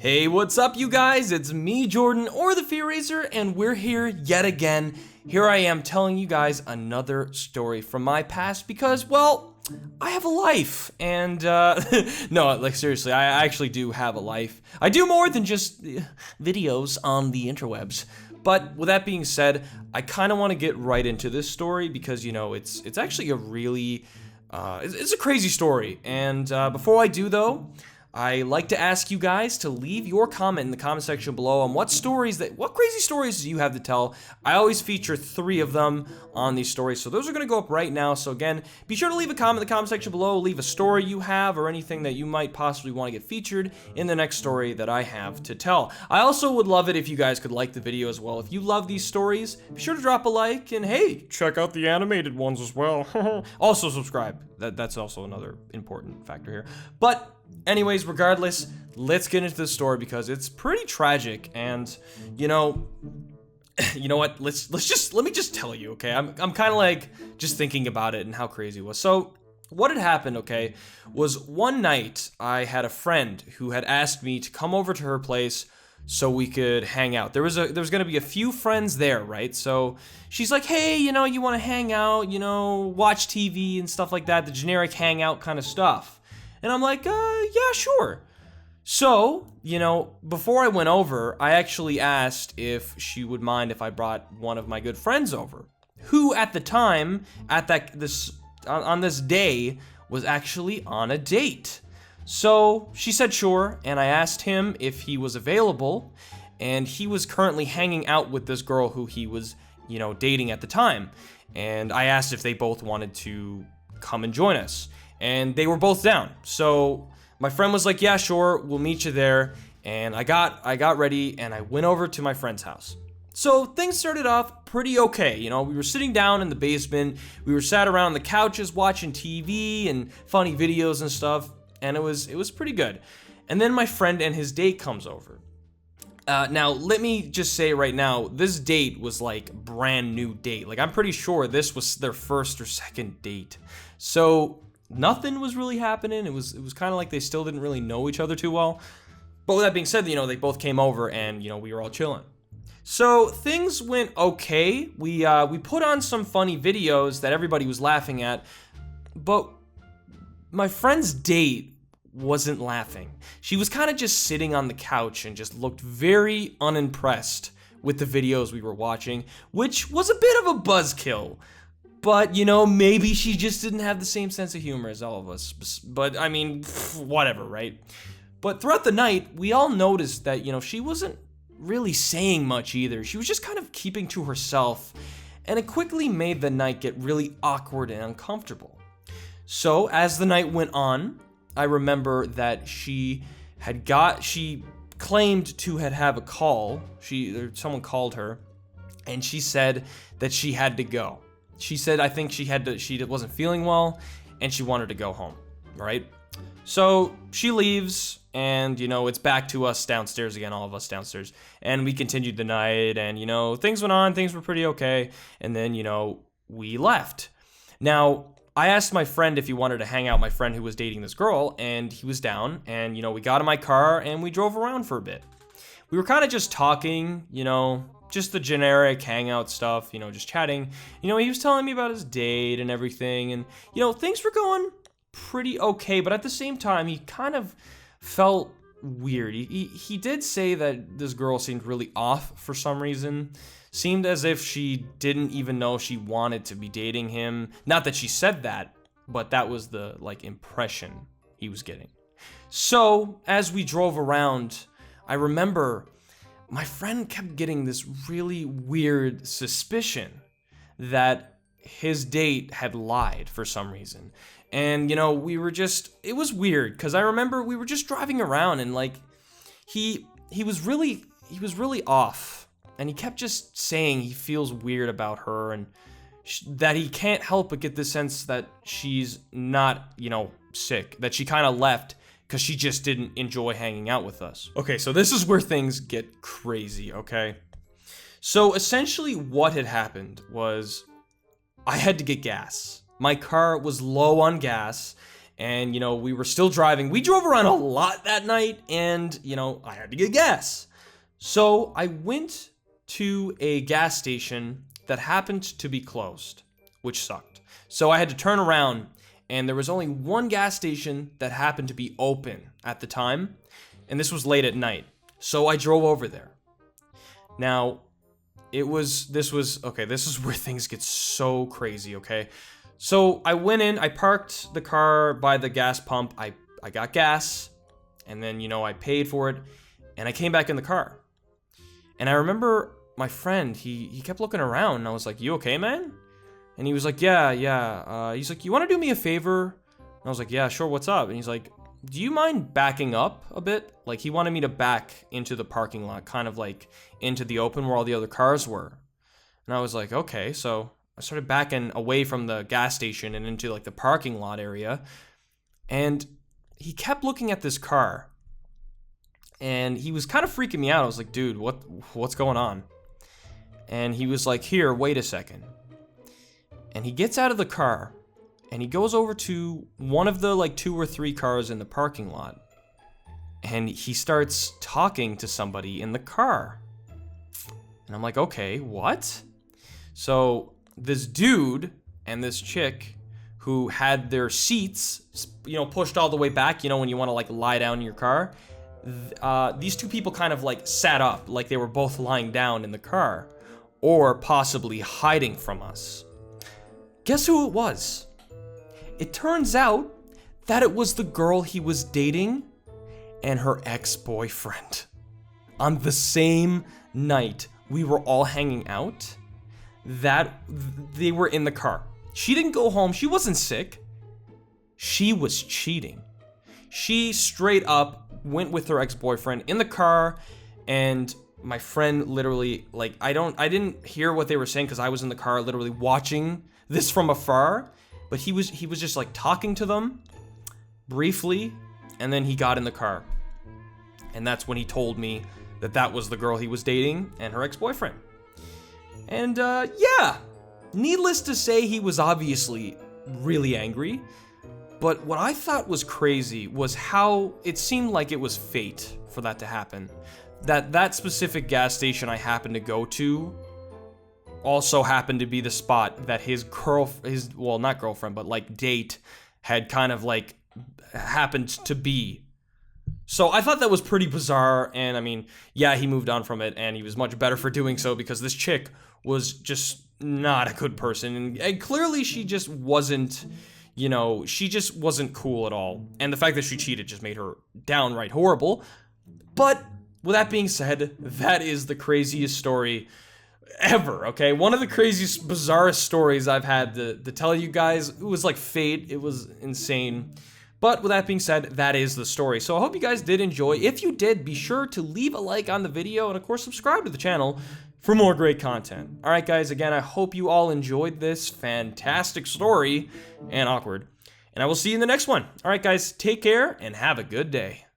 Hey, what's up, you guys? It's me, Jordan, or TheFearRaiser, and we're here yet again. Here I am telling you guys another story from my past because, well, I have a life. And, no, like, seriously, I actually do have a life. I do more than just videos on the interwebs. But with that being said, I kind of want to get right into this story because, you know, it's actually a really, it's a crazy story. And before I do, though, I like to ask you guys to leave your comment in the comment section below on what crazy stories do you have to tell. I always feature 3 of them on these stories, so those are going to go up right now. So again, be sure to leave a comment in the comment section below, leave a story you have or anything that you might possibly want to get featured in the next story that I have to tell. I also would love it if you guys could like the video as well. If you love these stories, be sure to drop a like, and hey, check out the animated ones as well. Also subscribe. That's also another important factor here. But anyways, regardless, let's get into the story because it's pretty tragic, and you know what? Let me just tell you, okay? I'm kind of like just thinking about it and how crazy it was. So what had happened, okay, was one night I had a friend who had asked me to come over to her place so we could hang out. There was gonna be a few friends there, right? So she's like, hey, you know, you want to hang out, you know, watch TV and stuff like that, the generic hangout kind of stuff. And I'm like, yeah, sure. So, you know, before I went over, I actually asked if she would mind if I brought one of my good friends over, who at the time, on this day, was actually on a date. So she said sure, and I asked him if he was available, and he was currently hanging out with this girl who he was, you know, dating at the time. And I asked if they both wanted to come and join us. And they were both down. So my friend was like, yeah, sure, we'll meet you there. And I got ready and I went over to my friend's house. So things started off pretty okay. You know, we were sitting down in the basement. We were sat around the couches watching TV and funny videos and stuff. And it was pretty good. And then my friend and his date comes over. Now, let me just say right now, this date was like brand new date. Like, I'm pretty sure this was their first or second date. So nothing was really happening. It was kind of like they still didn't really know each other too well. But with that being said, you know, they both came over and, you know, we were all chilling. So things went okay. We put on some funny videos that everybody was laughing at, but my friend's date wasn't laughing. She was kind of just sitting on the couch and just looked very unimpressed with the videos we were watching, which was a bit of a buzzkill. But, you know, maybe she just didn't have the same sense of humor as all of us. But, I mean, whatever, right? But throughout the night, we all noticed that, you know, she wasn't really saying much either. She was just kind of keeping to herself. And it quickly made the night get really awkward and uncomfortable. So, as the night went on, I remember that she claimed to have a call. Someone called her, and she said that she had to go. She said, I think she wasn't feeling well, and she wanted to go home, right? So she leaves, and, you know, it's back to us downstairs again, all of us downstairs. And we continued the night, and, you know, things went on, things were pretty okay. And then, you know, we left. Now, I asked my friend if he wanted to hang out, my friend who was dating this girl, and he was down. And, you know, we got in my car, and we drove around for a bit. We were kind of just talking, you know, just the generic hangout stuff, you know, just chatting. You know, he was telling me about his date and everything, and, you know, things were going pretty okay, but at the same time, he kind of felt weird. He did say that this girl seemed really off for some reason. Seemed as if she didn't even know she wanted to be dating him. Not that she said that, but that was the, like, impression he was getting. So, as we drove around, I remember my friend kept getting this really weird suspicion that his date had lied for some reason. And, you know, it was weird, because I remember we were just driving around, and, like, he was really off. And he kept just saying he feels weird about her, and that he can't help but get the sense that she's not, you know, sick, that she kind of left because she just didn't enjoy hanging out with us. Okay, so this is where things get crazy, okay? So essentially what had happened was I had to get gas. My car was low on gas, And, we were still driving. We drove around a lot that night, and, I had to get gas. So I went to a gas station that happened to be closed, which sucked. So I had to turn around, and there was only one gas station that happened to be open at the time, and this was late at night. So I drove over there. Now, this is where things get so crazy, okay? So I went in, I parked the car by the gas pump, I got gas, and then, I paid for it, and I came back in the car. And I remember my friend, he kept looking around, and I was like, "You okay, man?" And he was like, yeah. He's like, "You want to do me a favor?" And I was like, "Yeah, sure, what's up?" And he's like, "Do you mind backing up a bit?" Like, he wanted me to back into the parking lot, kind of like into the open where all the other cars were. And I was like, okay. So I started backing away from the gas station and into like the parking lot area. And he kept looking at this car. And he was kind of freaking me out. I was like, "Dude, what's going on?" And he was like, "Here, wait a second." And he gets out of the car, and he goes over to one of the like 2 or 3 cars in the parking lot, and he starts talking to somebody in the car. And I'm like, okay, what? So this dude and this chick who had their seats, pushed all the way back, when you want to like lie down in your car, these 2 people kind of like sat up, like they were both lying down in the car, or possibly hiding from us. Guess who it was? It turns out that it was the girl he was dating and her ex-boyfriend. On the same night we were all hanging out, that they were in the car. She didn't go home. She wasn't sick. She was cheating. She straight up went with her ex-boyfriend in the car, and my friend literally, like, I didn't hear what they were saying because I was in the car literally watching this from afar, but he was just like talking to them briefly, and then he got in the car. And that's when he told me that was the girl he was dating and her ex-boyfriend. And yeah, needless to say, he was obviously really angry. But what I thought was crazy was how it seemed like it was fate for that to happen. That specific gas station I happened to go to also happened to be the spot that his not girlfriend, but like date had kind of like happened to be. So I thought that was pretty bizarre, and I mean, yeah, he moved on from it, and he was much better for doing so, because this chick was just not a good person, and clearly she just wasn't, she just wasn't cool at all. And the fact that she cheated just made her downright horrible. But with that being said, that is the craziest story ever, okay? One of the craziest, bizarrest stories I've had to tell you guys. It was like fate. It was insane. But with that being said, that is the story. So I hope you guys did enjoy. If you did, be sure to leave a like on the video, and of course, subscribe to the channel for more great content. All right, guys, again, I hope you all enjoyed this fantastic story, and awkward. And I will see you in the next one. All right, guys, take care and have a good day.